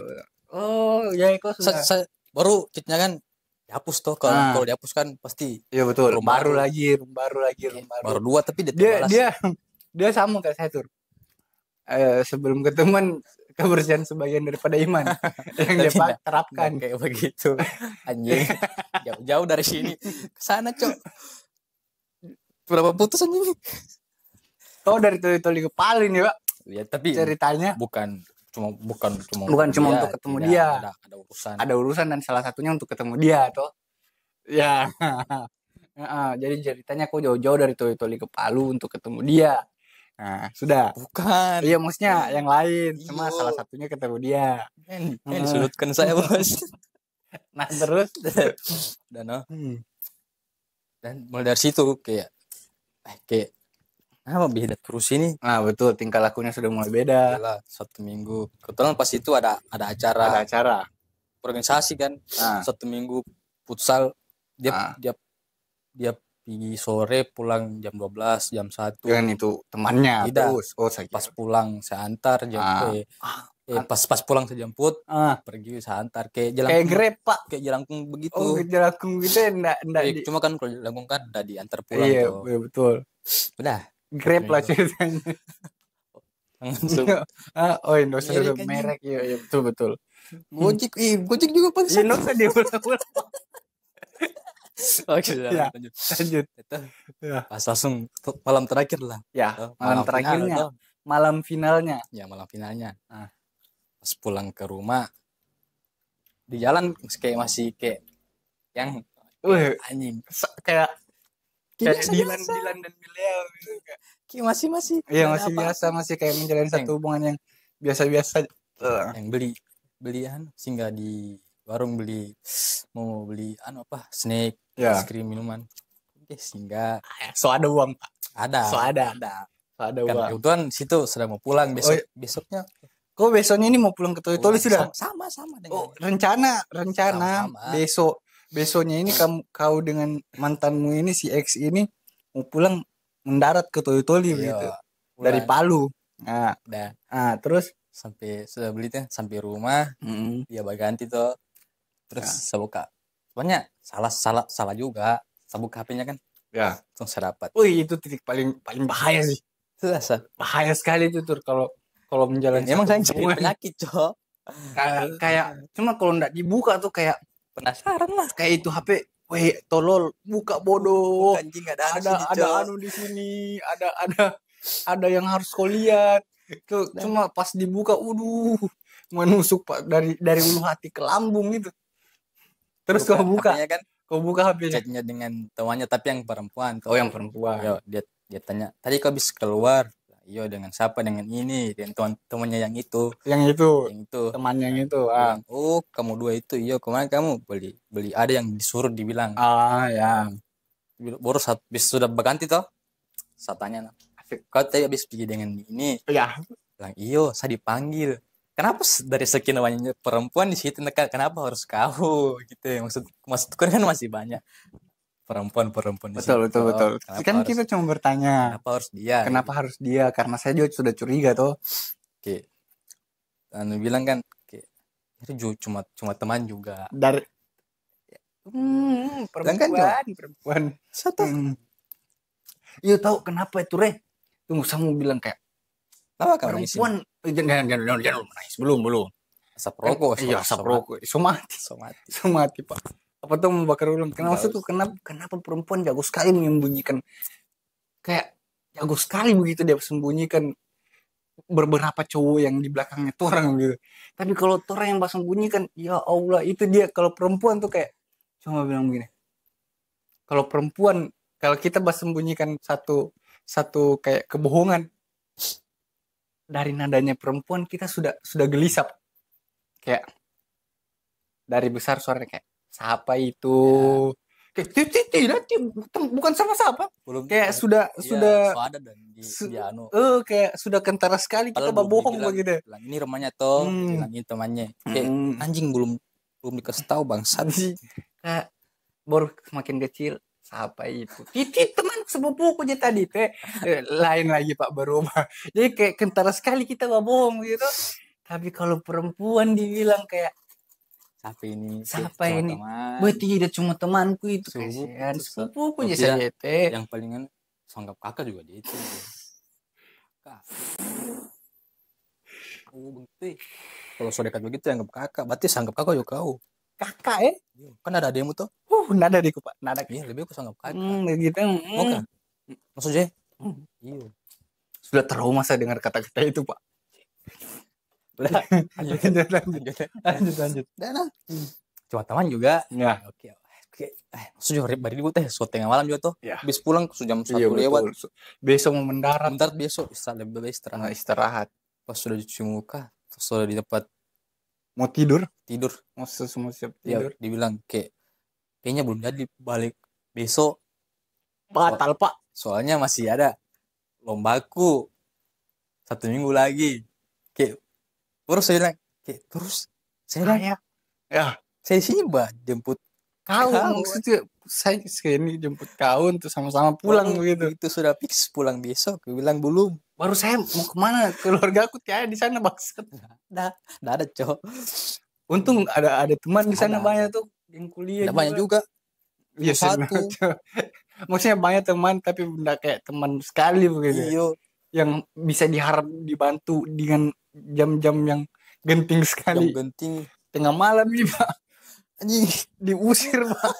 Ya. Kau sudah. Baru chatnya kan dihapus tuh. Kalau dihapus kan pasti. Iya betul. Room baru lagi. Baru 2 tapi dia sama kayak saya tuh. Sebelum ketemuan kebersihan sebagian daripada iman yang dia terapkan kayak begitu. Anjing. Jauh dari sini ke sana, Cok. Berapa putus anjing? Kau dari toli ke Palu nih, Pak. Ya, tapi ceritanya bukan cuma untuk ketemu dia. Ada urusan dan salah satunya untuk ketemu dia toh. Ya. Jadi ceritanya kok jauh-jauh dari toli ke Palu untuk ketemu dia. Nah, sudah. Bukan. Iya, maksudnya yang lain. Cuma salah satunya ketemu dia. Disudutkan saya, Bos. Nah, terus dan mulai dari situ kayak apa beda terus ini. Nah, betul, tingkah lakunya sudah mulai beda. Yalah, 1 minggu. Kebetulan pas itu ada acara organisasi kan. 1 minggu futsal. Dia pergi sore, pulang jam 12, jam 1. Dengan itu temannya. Tidak. Terus pas pulang saya antar pas pulang saya jemput, pergi saya antar kayak Grab, Pak. Kayak jelangkung begitu. Jelangkung gitu enggak cuma kan kalau jelangkung kan udah diantar pulang. Iya, betul. Udah. Grab lah ceritanya. Langsung. Enggak usah merek. Iya, betul. Gojek juga pas. Iya, enggak usah diulang-ulang. Ya, lanjut. Ya. Pas langsung malam terakhir lah. Ya, malam terakhirnya. Malam finalnya. Ya, malam finalnya. Pas pulang ke rumah, di jalan masih kayak yang anjing. Kayak Dilan dan Milea gitu. Kayak masih. Iya, masih biasa, masih kayak menjalani satu hubungan yang biasa-biasa. Yang belian singgah di warung mau beli snack, es krim, minuman. Singgah. Ada uang, Pak. Ada uang. Kebetulan situ sedang mau pulang besoknya. Kok besoknya ini mau pulang ke Toli sudah? Sama dengan. Rencana sama. Besoknya ini kau dengan mantanmu ini si X ini mau pulang mendarat ke Toli gitu. Dari Palu. Terus sudah belinya sampai rumah, dia berganti tuh. Terus saya buka. Sebenarnya salah juga. Saya buka HP-nya kan. Ya. Langsung saya dapat. Itu titik paling bahaya sih. Bahaya sekali itu tuh kalau menjalani. Emang saya penyakit, Cok. Kayak cuma kalau enggak dibuka tuh kayak penasaran lah. Kayak itu HP, tolol, buka bodoh. Anjing, ada anu di sini, ada yang harus kau lihat. Tuh cuma pas dibuka, menusuk Pak dari ulu hati ke lambung gitu. Terus kau buka HP-nya. Chatnya dengan temannya tapi yang perempuan. Yang perempuan. Dia tanya, tadi kau habis keluar? Iya dengan siapa, dengan ini, dengan teman-temannya yang itu temannya yang itu. bilang, oh kamu dua itu, iya kemarin kamu beli ada yang disuruh dibilang. Ya. Baru sudah berganti toh, saya tanya, kau tadi habis pergi dengan ini? Ya. Bilang, iyo saya dipanggil. Kenapa dari sekian banyaknya perempuan di situ, kenapa harus kau gitu ya, maksudku kan masih banyak perempuan di situ. Betul. Kan kita cuma bertanya. Kenapa harus dia? Kenapa gitu. harus dia? Karena saya juga sudah curiga tuh. Oke. Dan bilang kan, itu cuma teman juga. Dari perempuan. Satu. Iya tahu kenapa itu Re? Tunggu saya mau bilang kayak perempuan jangan menangis. Belum. Asap rokok. Iya, asap rokok. Somati Pak. Apa tuh mau bakar ulang? Kenapa tuh kenapa perempuan jago sekali menyembunyikan, kayak jago sekali begitu dia sembunyikan beberapa cowok yang di belakangnya tuh orang gitu. Tapi kalau tuh orang yang sembunyikan, ya Allah itu dia. Kalau perempuan tuh kayak cuma bilang begini. Kalau perempuan, kalau kita sembunyikan satu kayak kebohongan, dari nadanya perempuan kita sudah gelisap. Kayak dari besar suaranya kayak siapa itu? Ya. Kayak tidak bukan sama-sama. Kayak sudah ada dan di anu. Kayak sudah kentara sekali kita bohong begitu. Ini rumahnya toh, bilangin temannya. Kayak anjing belum dikasih tahu bangsat. Kayak baru semakin kecil siapa itu? Titit teman sepupuku aja tadi teh. Lain lagi Pak berubah. Jadi kayak kentara sekali kita bohong gitu. Tapi kalau perempuan dibilang kayak siapa ini? Berarti tidak cuma temanku itu, kasihan sepupuku aja saya teh. Yang palingan sanggap kakak juga dia itu. Kalau so dekat begitu anggap kakak, berarti sanggap kakak juga kau. Kakak Kan ada demo tuh. Nada diku Pak, nada. Iya, lebih aku sanggap kakak. Gitu. Oke. Maksudnya? Iya. Sudah trauma saya dengar kata-kata itu, Pak. Udah, lanjut. Nah. Cuma teman juga. Ya. Oke. Maksudnya bari ribut suatu tengah malam juga tuh. Ya. Habis pulang jam 1 lewat. Besok mau mendarat. Besok lebih istirahat. Pas sudah cuci muka, sudah di tempat mau tidur. Mau siap tidur. Ya, dibilang kayaknya belum jadi balik besok. Batal Pak. Soalnya masih ada lombaku 1 minggu lagi. Terus saya bilang, saya di sini jemput kau. Maksudnya saya kesini jemput kau untuk sama-sama pulang begitu. Itu sudah fix pulang besok. Gue bilang belum. Baru saya mau kemana? Keluarga aku tiada di sana bangsat. Nggak ada cowok. Untung ada teman di sana banyak tuh yang kuliah. Banyak juga. Iya satu. Maksudnya banyak teman tapi enggak kayak teman sekali begitu. Iya. Yang bisa diharap dibantu dengan jam-jam yang genting sekali. Jam genting. Tengah malam nih Pak. Anjing diusir Pak.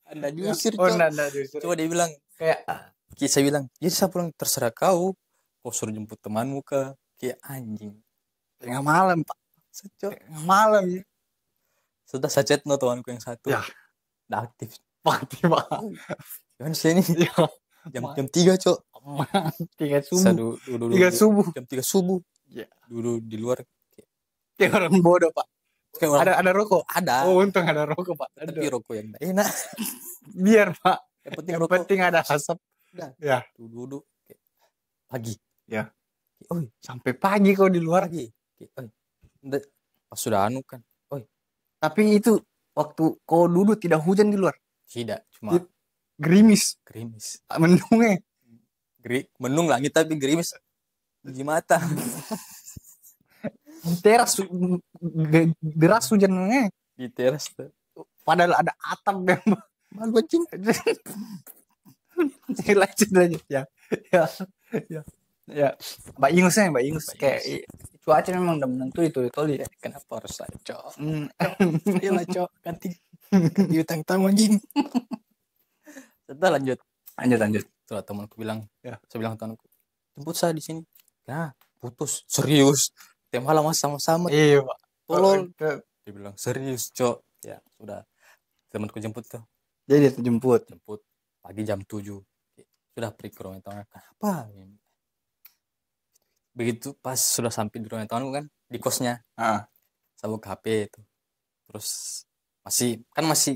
Anda diusir diusir. Coba dia bilang kayak saya bilang, jadi saya pulang terserah kau suruh jemput temanmu ke kayak anjing. Tengah malam Pak. Tengah malam ya. Sudah saya chat temanku yang satu. Ya. Udah aktif. Pak. Jangan sini. Jam 3 cok. 3 subuh. 3 subuh. Jam 3 subuh. Ya. Dulu di luar kayak orang bodoh Pak. Ada rokok? Ada. Oh untung ada rokok Pak. Tapi rokok yang enak. Biar Pak. Yang penting ada asap. Udah. Ya. Duduk pagi. Ya. Sampai pagi kau di luar. Pagi. Pas sudah anu kan. Tapi itu waktu kau duduk tidak hujan di luar? Tidak, cuma gerimis. Mendungnya. Mendung langit tapi gerimis di mata. Di teras deras hujannya. Di teras. Padahal ada atap yang malu anjing. Lanjut ya. Mbak Ingus kayak cuaca memang udah menentu itu ya. Kenapa harus saya cok? Ayolah cok ganti utang tamu anjing. Setelah lanjut. Setelah temanku bilang, saya bilang temanku, jemput saya di sini. Ya putus serius. Tiap malam sama-sama. Iya Pak. Tolol. Dia bilang serius cok. Ya sudah. Temanku jemput tuh. Jadi dia jemput pagi jam 7. Sudah pergi ke rumah tangga. Kenapa? begitu pas sudah sampai di rumah temanku kan di kosnya, saya buka HP itu, terus masih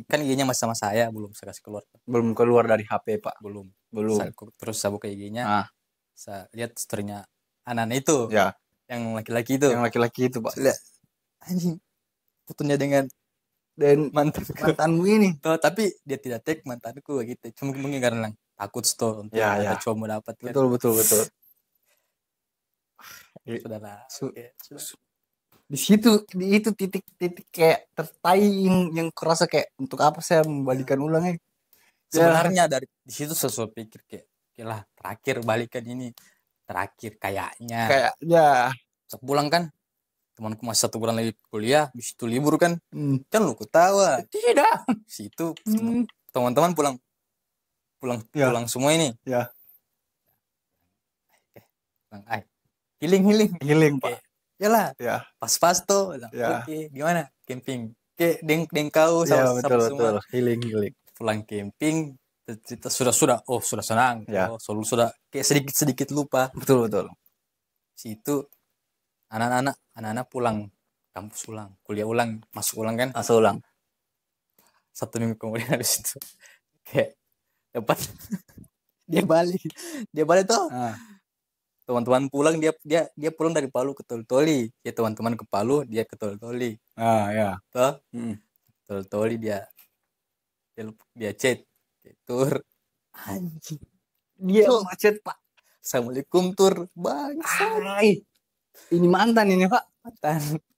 kan IG-nya masih sama saya, belum saya kasih keluar, Belum keluar dari HP Pak. belum. Belum. Terus saya buka IG-nya, saya lihat story-nya anak-anak itu, Ya. yang laki-laki itu. Yang laki-laki itu Pak. Saya lihat, anjing, fotonya dengan mantanmu ini. Tuh, tapi dia tidak tag mantanku gitu, cuma mungkin karena takut store untuk ada cowok mau dapat kan. Betul. Sudahlah. Di situ di itu titik kayak tertai yang kerasa kayak untuk apa saya membalikan ulangnya. Sebenarnya dari di situ sesuatu pikir kayak lah terakhir balikan ini terakhir kayaknya pulang kan temanku masih 1 bulan lagi kuliah, habis itu libur kan, kan lu ketawa tidak situ teman-teman pulang semua ini healing Pak. Yalah pas tuh oke, gimana camping kayak deng kau sama betul. Healing pulang camping kita sudah senang selalu sudah kayak sedikit lupa. Betul situ anak-anak pulang kampus ulang, kuliah ulang, masuk ulang kan, 1 minggu kemudian habis itu kayak dapat dia balik tuh. Teman-teman pulang, dia pulang dari Palu ke Toli-Toli. Ya teman-teman ke Palu, dia ke Toli-Toli. Tuh. Toli-Toli dia chat tur. Anjing. Dia chat Pak. Assalamualaikum tur. Bangsa. Ini mantan ini Pak.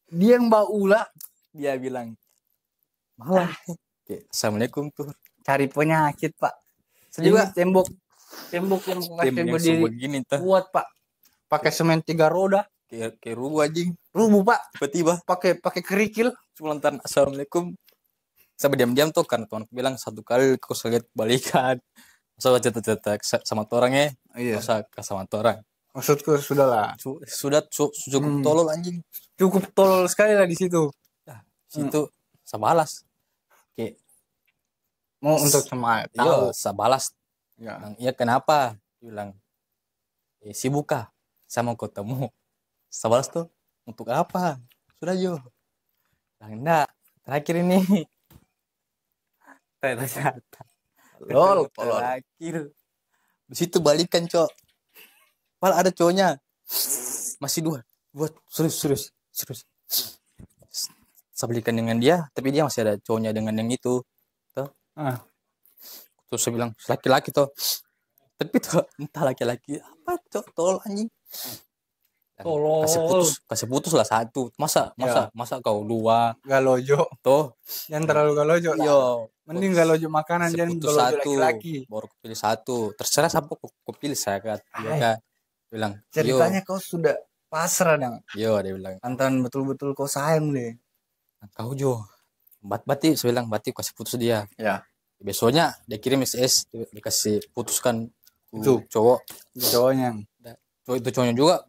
Dia yang bawa ulah. Dia bilang malah. Assalamualaikum tur. Cari penyakit Pak. Juga tembok yang berdiri begini kuat Pak. Pakai semen 3 roda. Kayak rubuh anjing. Rubuh Pak. Tiba-tiba pakai kerikil. Cuma lantaran assalamualaikum. Sampai diam-diam tuh karena temanku bilang 1 kali aku lihat balikan. Masa cerita sama orangnya. Masa sama orang. Maksudku sudahlah. Sudah cukup tolol anjing. Cukup tolol sekali lah di situ. Situ saya balas. Kayak mau untuk sama tahu. Saya balas. Iya kenapa? Dia bilang sibuk kah? Saya mau ketemu. Saya balas tuh untuk apa? Sudah Jo. Enggak. Terakhir ini. Lol. Terakhir. Di situ balikan cok. Malah ada cowoknya. Masih 2. Buat serius. Saya balikan dengan dia, tapi dia masih ada cowoknya dengan yang itu. Tuh. Terus saya bilang laki-laki tuh, tapi tuh entah laki-laki apa tuh tolol anjing. Tolol. Kasih putus lah 1. Masa kau 2 galojo tuh. Yang terlalu galojo lah. Mending galojo makanan jangan galojo laki-laki. Baru pilih 1. Terserah siapa kau pilih saya kan. Dia kan bilang ceritanya kau sudah pasrah dong. Dia bilang mantan betul-betul kau sayang deh. Kau Jo. Berarti saya bilang berarti kasih putus dia. Besoknya dia kirim SMS dikasih putuskan itu cowoknya juga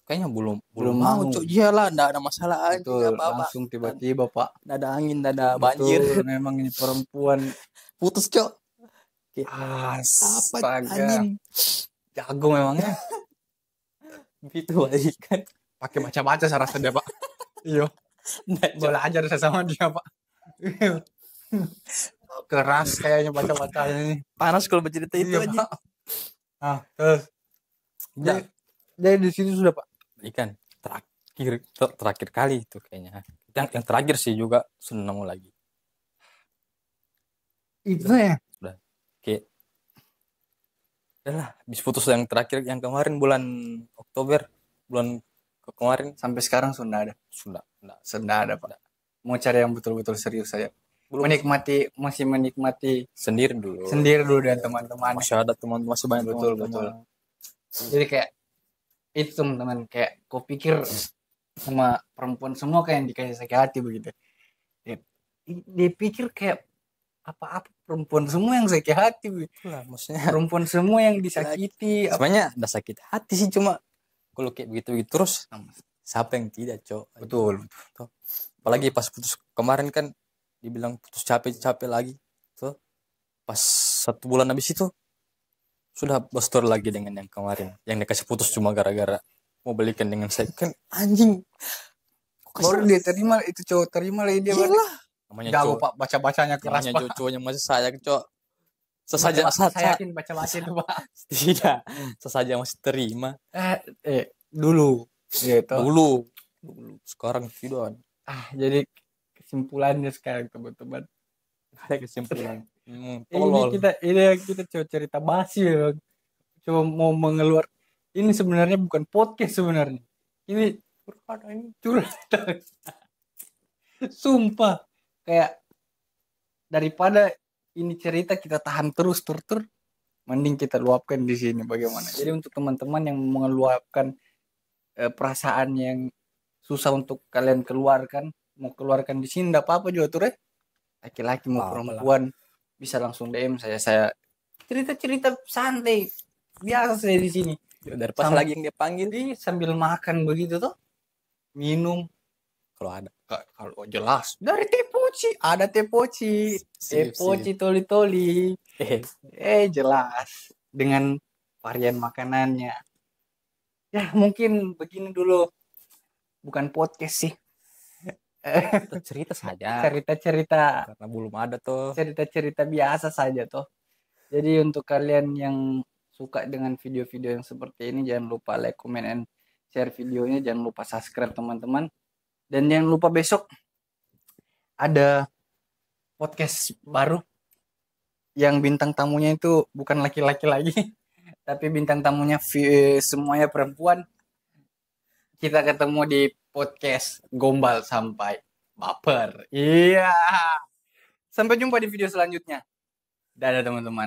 kayaknya belum mau iyalah enggak ada masalah aja langsung tiba-tiba Pak enggak ada angin enggak ada banjir. Memang ini perempuan putus cok apa anjing jago memangnya. Gitu balikan pakai baca-baca saya rasa dia Pak. Iya boleh ajar saya sama dia Pak. Keras kayaknya baca-bacanya ini. Panas kalau bercerita itu aja. Terus. Jadi di sini sudah Pak. Ikan terakhir kali itu kayaknya. Yang terakhir sih juga sudah nemu lagi. Itu ya. Sudah. Kayak. Udahlah, habis putus yang terakhir yang kemarin bulan Oktober, bulan kemarin sampai sekarang sudah ada. Sudah ada Pak. Mau cari yang betul-betul serius saya. Masih menikmati sendiri dulu dan teman-teman. Masih ada teman masih banyak betul. Jadi kayak itu teman-teman kayak kau pikir sama perempuan semua kayak yang dikasih sakit hati begitu. Dia pikir kayak apa perempuan semua yang sakit hati begitu lah. Maksudnya perempuan semua yang disakiti. Sebenarnya udah sakit hati sih cuma kalau kayak begitu terus siapa yang tidak cok. Betul. Apalagi pas putus kemarin kan dibilang putus capek lagi tuh pas 1 bulan habis itu sudah bostor lagi dengan yang kemarin yang dikasih putus cuma gara-gara mau belikan dengan second anjing. Baru dia terima itu cowok terima lagi dia. Iyalah. Namanya jago cowok. Pak baca-bacanya keras Namanya Pak. cowoknya masih sayang cowok. Sesaja saya yakin baca-baca itu Pak. Tidak. Sesaja masih terima. Dulu gitu. Dulu. Sekarang tidak. Jadi kesimpulannya sekarang teman-teman. Ada kesimpulan. Ini kita coba cerita basi ya. Coba mau mengeluar. Ini sebenarnya bukan podcast sebenarnya. Ini curhat. Sumpah. Kayak daripada ini cerita kita tahan terus mending kita luapkan di sini bagaimana. Jadi untuk teman-teman yang mengeluapkan perasaan yang susah untuk kalian keluarkan, mau keluarkan di sini enggak apa-apa juga tuh, laki-laki mau perempuan bisa langsung DM saya cerita-cerita santai biasa saya di sini. Dari pas lagi yang dia panggil sambil makan begitu tuh, minum kalau jelas dari tepoci ada tepoci toli jelas dengan varian makanannya. Ya mungkin begini dulu, bukan podcast sih. Cerita saja. Cerita karena belum ada tuh. Cerita biasa saja tuh. Jadi untuk kalian yang suka dengan video-video yang seperti ini, jangan lupa like, comment, and share videonya. Jangan lupa subscribe teman-teman. Dan jangan lupa besok ada podcast baru yang bintang tamunya itu bukan laki-laki lagi, tapi bintang tamunya semuanya perempuan. Kita ketemu di podcast Gombal Sampai Baper. Iya. Sampai jumpa di video selanjutnya. Dadah teman-teman.